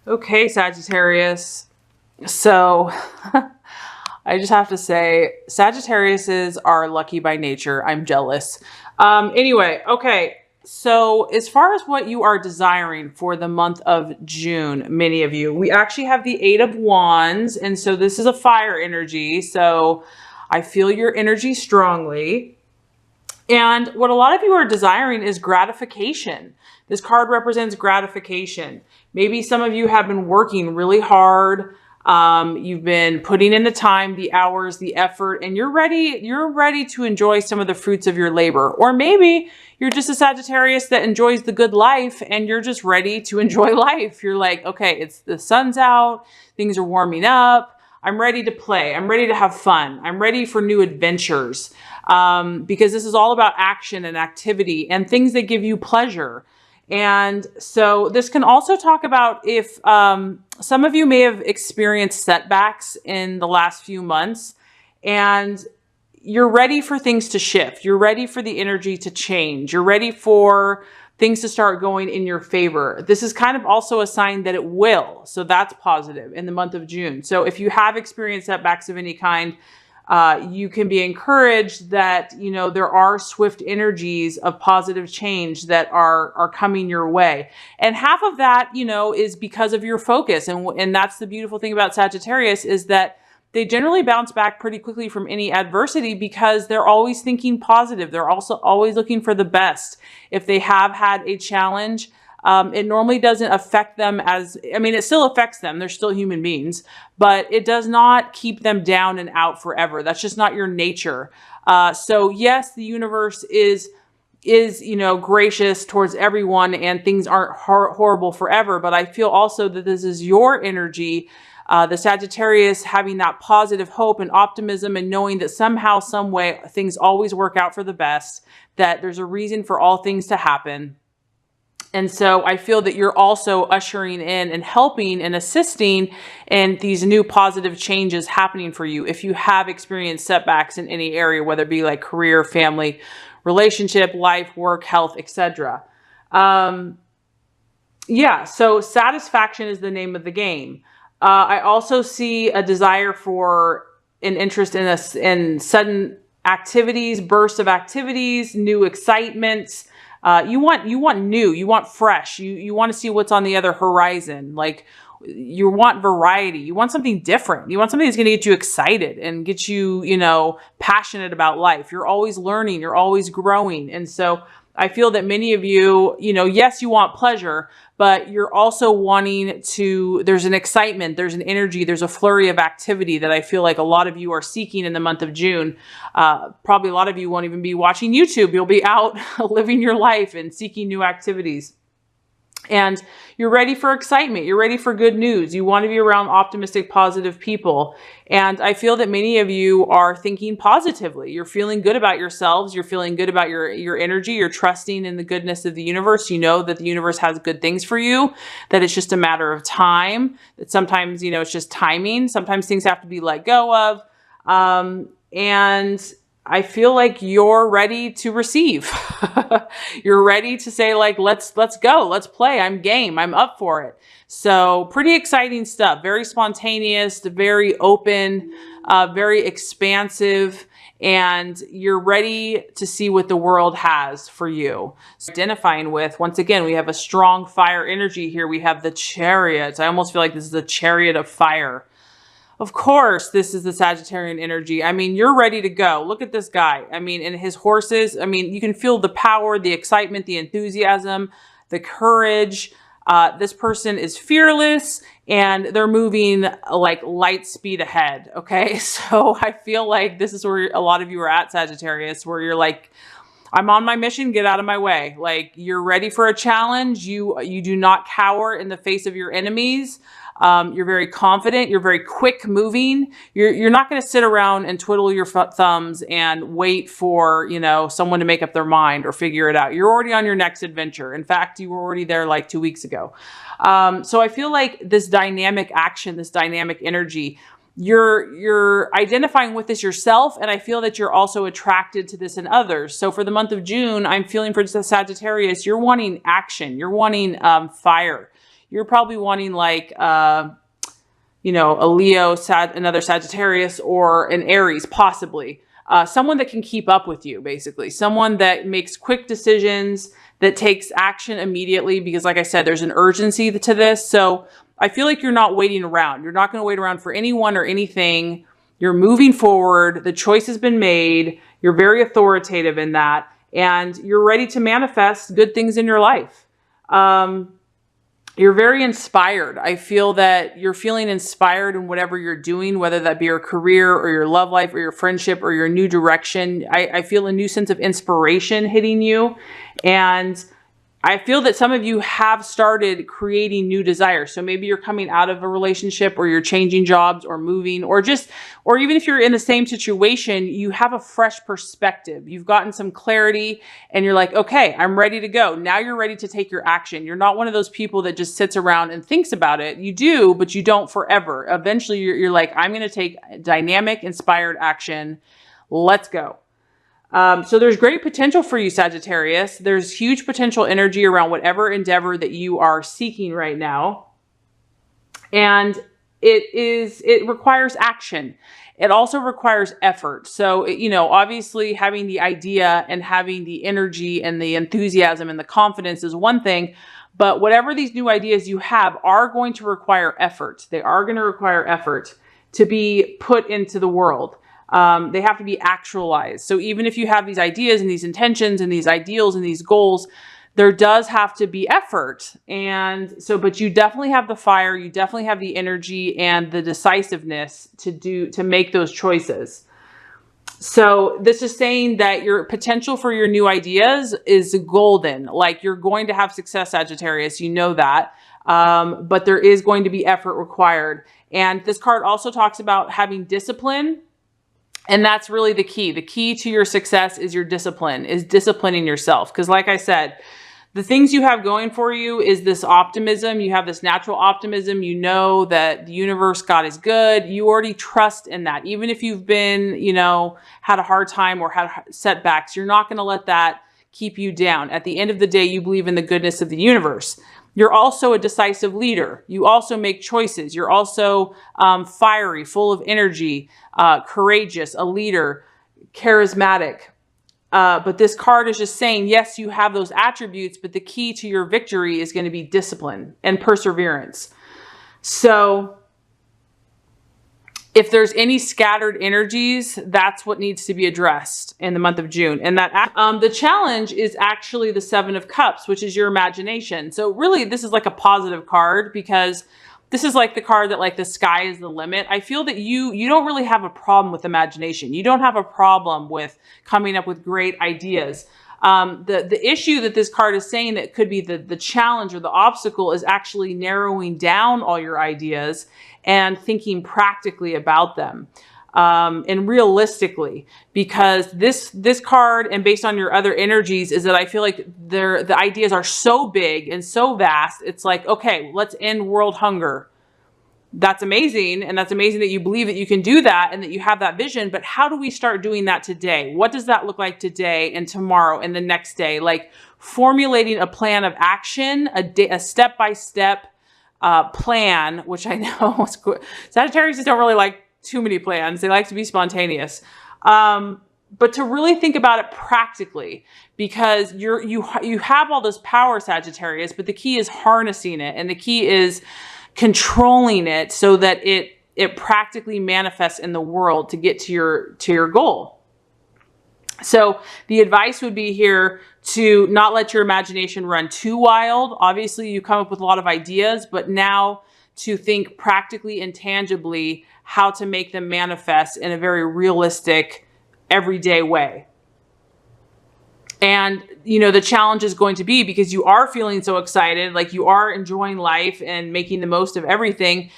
Okay, Sagittarius. So I just have to say, Sagittariuses are lucky by nature. I'm jealous. Anyway, okay. So as far as what you are desiring for the month of June, many of you, we actually have the Eight of Wands. And so this is a fire energy. So I feel your energy strongly. And what a lot of you are desiring is gratification. This card represents gratification. Maybe some of you have been working really hard. You've been putting in the time, the hours, the effort, and you're ready to enjoy some of the fruits of your labor. Or maybe you're just a Sagittarius that enjoys the good life and you're just ready to enjoy life. You're like, okay, the sun's out, things are warming up. I'm ready to play. I'm ready to have fun. I'm ready for new adventures. Because this is all about action and activity and things that give you pleasure. And so this can also talk about if some of you may have experienced setbacks in the last few months and you're ready for things to shift. You're ready for the energy to change. You're ready for things to start going in your favor. This is kind of also a sign that it will. So that's positive in the month of June. So if you have experienced setbacks of any kind, you can be encouraged that, you know, there are swift energies of positive change that are coming your way. And half of that, you know, is because of your focus. And that's the beautiful thing about Sagittarius is that they generally bounce back pretty quickly from any adversity because they're always thinking positive. They're also always looking for the best. If they have had a challenge, it normally doesn't affect them it still affects them. They're still human beings, but it does not keep them down and out forever. That's just not your nature. So yes, the universe is, you know, gracious towards everyone and things aren't horrible forever. But I feel also that this is your energy, the Sagittarius having that positive hope and optimism and knowing that somehow, some way, things always work out for the best, that there's a reason for all things to happen. And so I feel that you're also ushering in and helping and assisting in these new positive changes happening for you. If you have experienced setbacks in any area, whether it be like career, family, relationship, life, work, health, etc. Yeah, so satisfaction is the name of the game. I also see a desire for an interest in sudden activities, bursts of activities, new excitements. You want new, you want fresh, you want to see what's on the other horizon. Like you want variety, you want something different. You want something that's going to get you excited and get you, you know, passionate about life. You're always learning, you're always growing. And so I feel that many of you, you know, yes, you want pleasure, but you're also wanting to, there's an excitement, there's an energy, there's a flurry of activity that I feel like a lot of you are seeking in the month of June. Probably a lot of you won't even be watching YouTube. You'll be out living your life and seeking new activities. And you're ready for excitement. You're ready for good news. You want to be around optimistic, positive people. And I feel that many of you are thinking positively. You're feeling good about yourselves. You're feeling good about your energy. You're trusting in the goodness of the universe. You know that the universe has good things for you, that it's just a matter of time, that sometimes, you know, it's just timing. Sometimes things have to be let go of. And I feel like you're ready to receive. You're ready to say like, let's go, let's play. I'm game. I'm up for it. So pretty exciting stuff. Very spontaneous, very open, very expansive, and you're ready to see what the world has for you. So identifying with, once again, we have a strong fire energy here. We have the Chariot. I almost feel like this is a chariot of fire. Of course, this is the Sagittarian energy. I mean, you're ready to go. Look at this guy. I mean, and his horses, I mean, you can feel the power, the excitement, the enthusiasm, the courage. This person is fearless and they're moving like light speed ahead. Okay. So I feel like this is where a lot of you are at, Sagittarius, where you're like, I'm on my mission, get out of my way. Like you're ready for a challenge. You do not cower in the face of your enemies. You're very confident. You're very quick moving. You're not going to sit around and twiddle your thumbs and wait for, you know, someone to make up their mind or figure it out. You're already on your next adventure. In fact, you were already there like 2 weeks ago. So I feel like this dynamic action, this dynamic energy, you're identifying with this yourself. And I feel that you're also attracted to this in others. So for the month of June, I'm feeling for the Sagittarius, you're wanting action. You're wanting fire. you're probably wanting like, you know, a Leo, another Sagittarius, or an Aries, possibly. Someone that can keep up with you, basically. Someone that makes quick decisions, that takes action immediately, because like I said, there's an urgency to this. So I feel like you're not waiting around. You're not going to wait around for anyone or anything. You're moving forward. The choice has been made. You're very authoritative in that. And you're ready to manifest good things in your life. You're very inspired. I feel that you're feeling inspired in whatever you're doing, whether that be your career or your love life or your friendship or your new direction. I feel a new sense of inspiration hitting you. And I feel that some of you have started creating new desires. So maybe you're coming out of a relationship, or you're changing jobs, or moving, or even if you're in the same situation, you have a fresh perspective. You've gotten some clarity and you're like, okay, I'm ready to go. Now you're ready to take your action. You're not one of those people that just sits around and thinks about it. You do, but you don't forever. Eventually you're like, I'm going to take dynamic, inspired action. Let's go. So there's great potential for you, Sagittarius. There's huge potential energy around whatever endeavor that you are seeking right now. And it requires action. It also requires effort. So, you know, obviously having the idea and having the energy and the enthusiasm and the confidence is one thing, but whatever these new ideas you have are going to require effort. They are going to require effort to be put into the world. They have to be actualized. So even if you have these ideas and these intentions and these ideals and these goals, there does have to be effort. And so, but you definitely have the fire, you definitely have the energy and the decisiveness to make those choices. So this is saying that your potential for your new ideas is golden. Like, you're going to have success, Sagittarius, you know that. But there is going to be effort required. And this card also talks about having discipline. And that's really the key. The key to your success is your discipline, is disciplining yourself. Because like I said, the things you have going for you is this optimism. You have this natural optimism. You know that the universe, God is good. You already trust in that. Even if you've been, you know, had a hard time or had setbacks, you're not going to let that keep you down. At the end of the day, you believe in the goodness of the universe. You're also a decisive leader. You also make choices. You're also fiery, full of energy, courageous, a leader, charismatic. But this card is just saying, yes, you have those attributes, but the key to your victory is going to be discipline and perseverance. So if there's any scattered energies, that's what needs to be addressed in the month of June. And that the challenge is actually the 7 of Cups, which is your imagination. So really, this is like a positive card, because this is like the card that, like, the sky is the limit. I feel that you don't really have a problem with imagination. You don't have a problem with coming up with great ideas. The issue that this card is saying that could be the challenge or the obstacle is actually narrowing down all your ideas and thinking practically about them. And realistically, because this card, and based on your other energies, is that I feel like the ideas are so big and so vast. It's like, okay, let's end world hunger. That's amazing. And that's amazing that you believe that you can do that and that you have that vision. But how do we start doing that today? What does that look like today and tomorrow and the next day? Like, formulating a plan of action, a step-by-step plan, which I know Sagittarius don't really like too many plans. They like to be spontaneous. But to really think about it practically, because you have all this power, Sagittarius, but the key is harnessing it, and the key is controlling it so that it practically manifests in the world to get to your goal. So the advice would be here to not let your imagination run too wild. Obviously, you come up with a lot of ideas, but now to think practically and tangibly how to make them manifest in a very realistic, everyday way. And, you know, the challenge is going to be, because you are feeling so excited, like you are enjoying life and making the most of everything,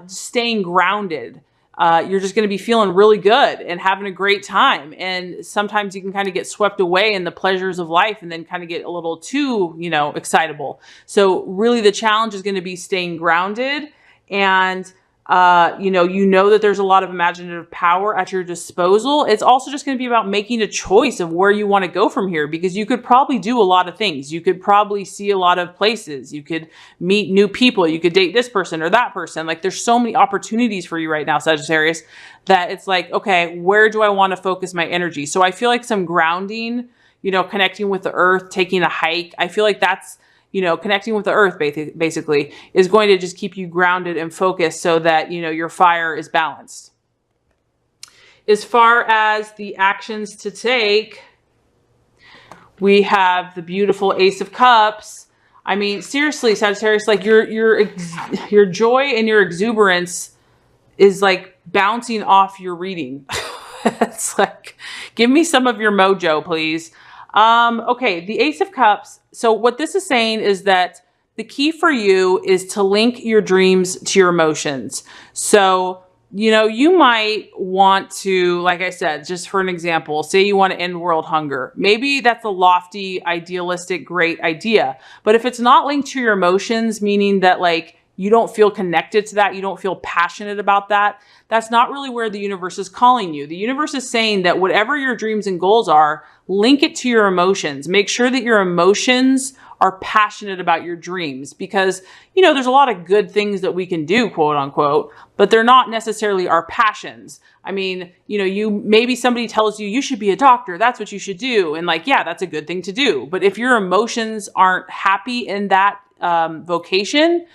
staying grounded. You're just going to be feeling really good and having a great time. And sometimes you can kind of get swept away in the pleasures of life and then kind of get a little too, you know, excitable. So really the challenge is going to be staying grounded and You know that there's a lot of imaginative power at your disposal. It's also just going to be about making a choice of where you want to go from here, because you could probably do a lot of things. You could probably see a lot of places. You could meet new people. You could date this person or that person. Like, there's so many opportunities for you right now, Sagittarius, that it's like, okay, where do I want to focus my energy? So I feel like some grounding, connecting with the earth, taking a hike. I feel like that's, connecting with the earth basically is going to just keep you grounded and focused so that, your fire is balanced. As far as the actions to take, we have the beautiful Ace of Cups. I mean, seriously, Sagittarius, like your joy and your exuberance is like bouncing off your reading. It's like, give me some of your mojo, please. Okay, the Ace of Cups. So what this is saying is that the key for you is to link your dreams to your emotions. So, you might want to, like I said, just for an example, say you want to end world hunger. Maybe that's a lofty, idealistic, great idea. But if it's not linked to your emotions, meaning that like you don't feel connected to that, you don't feel passionate about that, that's not really where the universe is calling you. The universe is saying that whatever your dreams and goals are, link it to your emotions. Make sure that your emotions are passionate about your dreams, because, there's a lot of good things that we can do, quote unquote, but they're not necessarily our passions. I mean, maybe somebody tells you should be a doctor. That's what you should do. And like, yeah, that's a good thing to do. But if your emotions aren't happy in that vocation,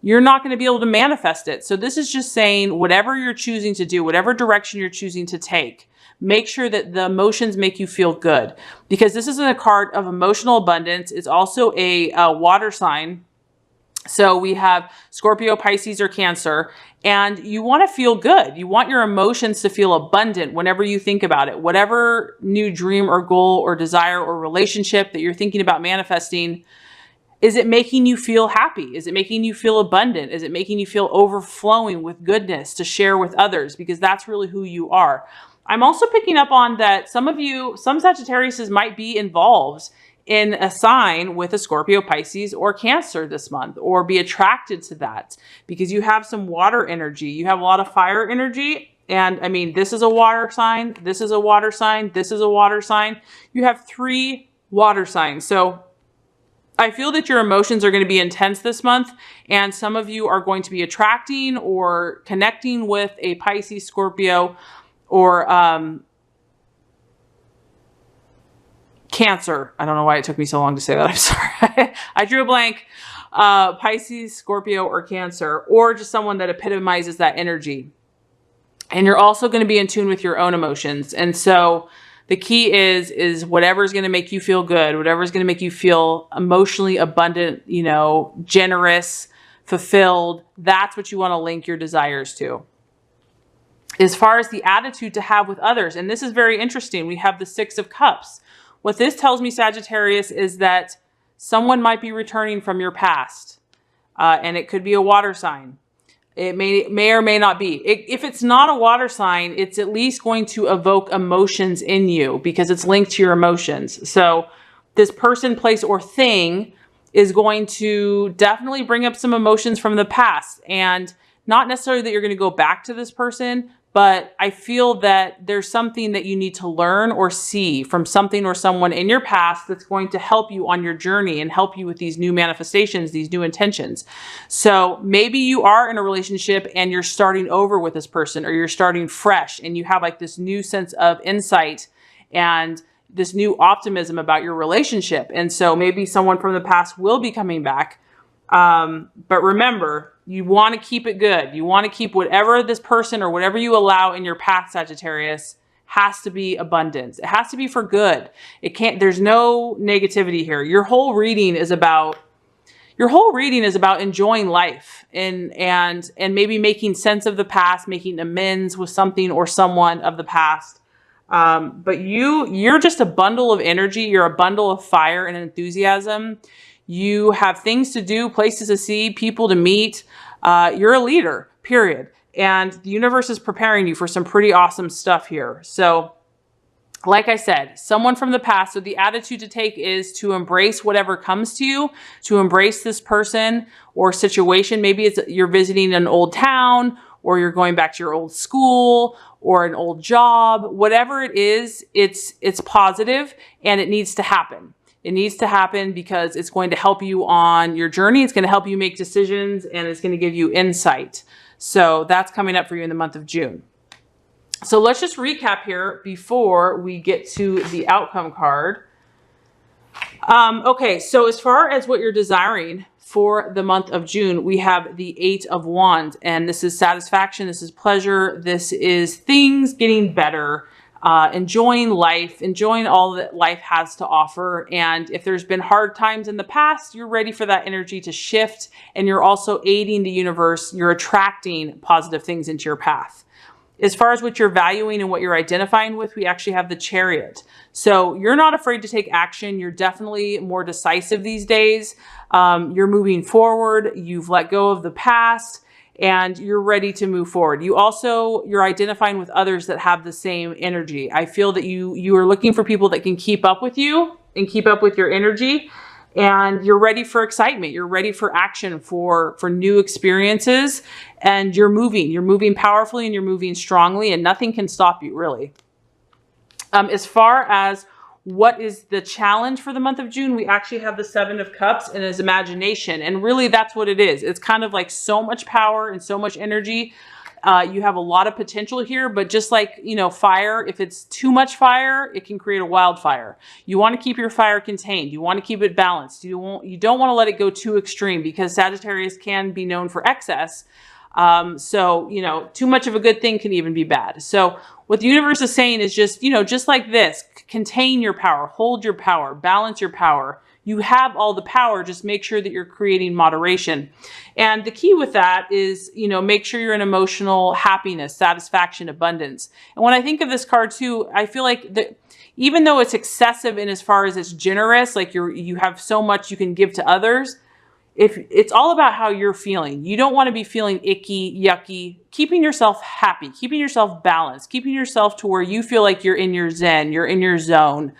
you're not going to be able to manifest it. So this is just saying, whatever you're choosing to do, whatever direction you're choosing to take, make sure that the emotions make you feel good, because this isn't a card of emotional abundance. It's also a water sign. So we have Scorpio, Pisces, or Cancer, and you want to feel good. You want your emotions to feel abundant whenever you think about it. Whatever new dream or goal or desire or relationship that you're thinking about manifesting, is it making you feel happy? Is it making you feel abundant? Is it making you feel overflowing with goodness to share with others? Because that's really who you are. I'm also picking up on that some Sagittariuses might be involved in a sign with a Scorpio, Pisces, or Cancer this month, or be attracted to that because you have some water energy. You have a lot of fire energy. And I mean, this is a water sign. This is a water sign. This is a water sign. You have 3 water signs. So I feel that your emotions are going to be intense this month, and some of you are going to be attracting or connecting with a Pisces, Scorpio, or Cancer. I don't know why it took me so long to say that. I'm sorry. I drew a blank. Pisces, Scorpio, or Cancer, or just someone that epitomizes that energy. And you're also going to be in tune with your own emotions. And so the key is whatever's going to make you feel good, whatever's going to make you feel emotionally abundant, generous, fulfilled. That's what you want to link your desires to. As far as the attitude to have with others, and this is very interesting, we have the 6 of Cups. What this tells me, Sagittarius, is that someone might be returning from your past, and it could be a water sign. It may or may not be. If it's not a water sign, it's at least going to evoke emotions in you because it's linked to your emotions. So this person, place, or thing is going to definitely bring up some emotions from the past, and not necessarily that you're going to go back to this person, but I feel that there's something that you need to learn or see from something or someone in your past that's going to help you on your journey and help you with these new manifestations, these new intentions. So maybe you are in a relationship and you're starting over with this person, or you're starting fresh and you have like this new sense of insight and this new optimism about your relationship. And so maybe someone from the past will be coming back. But remember, you want to keep it good. You want to keep whatever this person or whatever you allow in your path, Sagittarius, has to be abundance. It has to be for good. There's no negativity here. Your whole reading is about enjoying life and maybe making sense of the past, making amends with something or someone of the past. But you're just a bundle of energy. You're a bundle of fire and enthusiasm. You have things to do, places to see, people to meet. You're a leader, period. And the universe is preparing you for some pretty awesome stuff here. So like I said, someone from the past. So the attitude to take is to embrace whatever comes to you, to embrace this person or situation. Maybe it's you're visiting an old town, or you're going back to your old school or an old job. Whatever it is, it's positive and it needs to happen. It needs to happen because it's going to help you on your journey. It's going to help you make decisions, and it's going to give you insight. So that's coming up for you in the month of June. So let's just recap here before we get to the outcome card. Okay, so as far as what you're desiring for the month of June, we have the 8 of Wands, and this is satisfaction, this is pleasure, this is things getting better, enjoying life, enjoying all that life has to offer. And if there's been hard times in the past, you're ready for that energy to shift, and you're also aiding the universe. You're attracting positive things into your path. As far as what you're valuing and what you're identifying with, we actually have the Chariot. So you're not afraid to take action. You're definitely more decisive these days. You're moving forward. You've let go of the past and you're ready to move forward. You're identifying with others that have the same energy. I feel that you are looking for people that can keep up with you and keep up with your energy. And you're ready for excitement. You're ready for action, for new experiences, and you're moving powerfully and you're moving strongly, and nothing can stop you, really. As far as what is the challenge for the month of June, we actually have the 7 of Cups and his imagination. And really that's what it is. It's kind of like so much power and so much energy. You have a lot of potential here, but just like, fire, if it's too much fire, it can create a wildfire. You want to keep your fire contained. You want to keep it balanced. You don't want to let it go too extreme, because Sagittarius can be known for excess. Too much of a good thing can even be bad. So what the universe is saying is just like this, contain your power, hold your power, balance your power. You have all the power, just make sure that you're creating moderation. And the key with that is, make sure you're in emotional happiness, satisfaction, abundance. And when I think of this card too, I feel like even though it's excessive in as far as it's generous, like you have so much you can give to others, if it's all about how you're feeling. You don't want to be feeling icky, yucky, keeping yourself happy, keeping yourself balanced, keeping yourself to where you feel like you're in your zen, you're in your zone.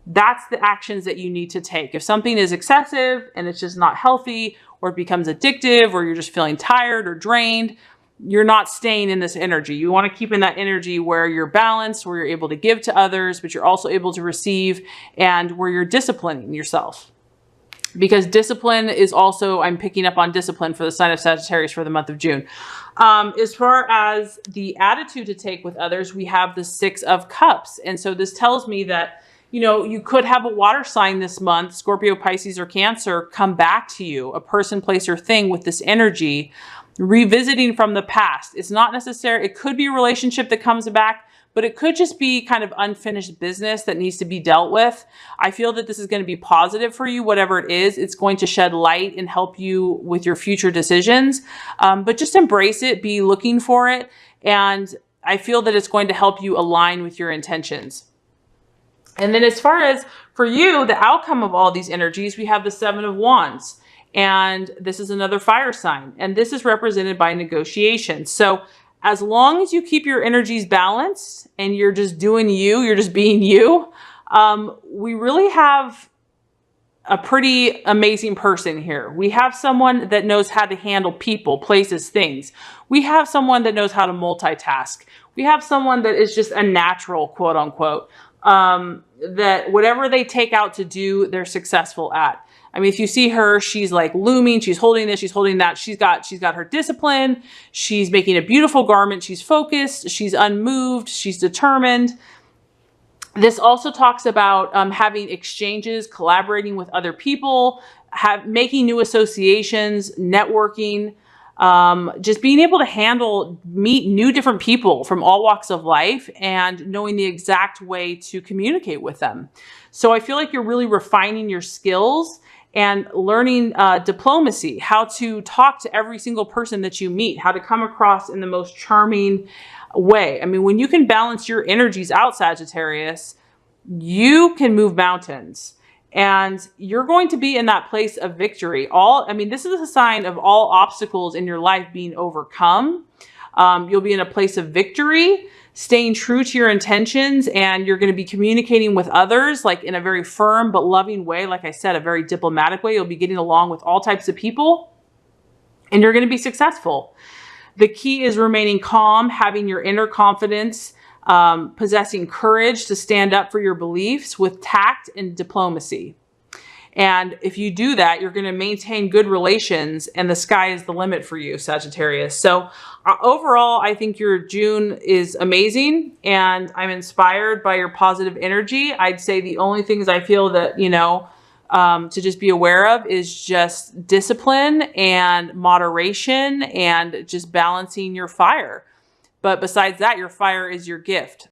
That's the actions that you need to take. If something is excessive and it's just not healthy, or it becomes addictive, or you're just feeling tired or drained, you're not staying in this energy. You want to keep in that energy where you're balanced, where you're able to give to others, but you're also able to receive, and where you're disciplining yourself. Because discipline is also, I'm picking up on discipline for the sign of Sagittarius for the month of June. As far as the attitude to take with others, we have the 6 of Cups. And so this tells me that you could have a water sign this month, Scorpio, Pisces, or Cancer, come back to you, a person, place, or thing with this energy, revisiting from the past. It's not necessary. It could be a relationship that comes back, but it could just be kind of unfinished business that needs to be dealt with. I feel that this is going to be positive for you, whatever it is. It's going to shed light and help you with your future decisions. But just embrace it, be looking for it. And I feel that it's going to help you align with your intentions. And then as far as for you, the outcome of all these energies, we have the 7 of Wands. And this is another fire sign. And this is represented by negotiation. So as long as you keep your energies balanced and you're just doing you, you're just being you, we really have a pretty amazing person here. We have someone that knows how to handle people, places, things. We have someone that knows how to multitask. We have someone that is just a natural, quote unquote, that whatever they take out to do, they're successful at. I mean, if you see her, she's like looming, she's holding this, she's holding that. She's got her discipline. She's making a beautiful garment. She's focused. She's unmoved. She's determined. This also talks about having exchanges, collaborating with other people, making new associations, networking, just being able to meet new different people from all walks of life and knowing the exact way to communicate with them. So I feel like you're really refining your skills and learning diplomacy, how to talk to every single person that you meet, how to come across in the most charming way. I mean, when you can balance your energies out, Sagittarius, you can move mountains. And you're going to be in that place of victory. This is a sign of all obstacles in your life being overcome. You'll be in a place of victory. staying true to your intentions, and you're going to be communicating with others like in a very firm but loving way. Like I said, a very diplomatic way. You'll be getting along with all types of people, and you're going to be successful. The key is remaining calm, having your inner confidence, possessing courage to stand up for your beliefs with tact and diplomacy. And if you do that, you're going to maintain good relations, and the sky is the limit for you, Sagittarius. So overall, I think your June is amazing, and I'm inspired by your positive energy. I'd say the only things I feel that, to just be aware of is just discipline and moderation and just balancing your fire. But besides that, your fire is your gift.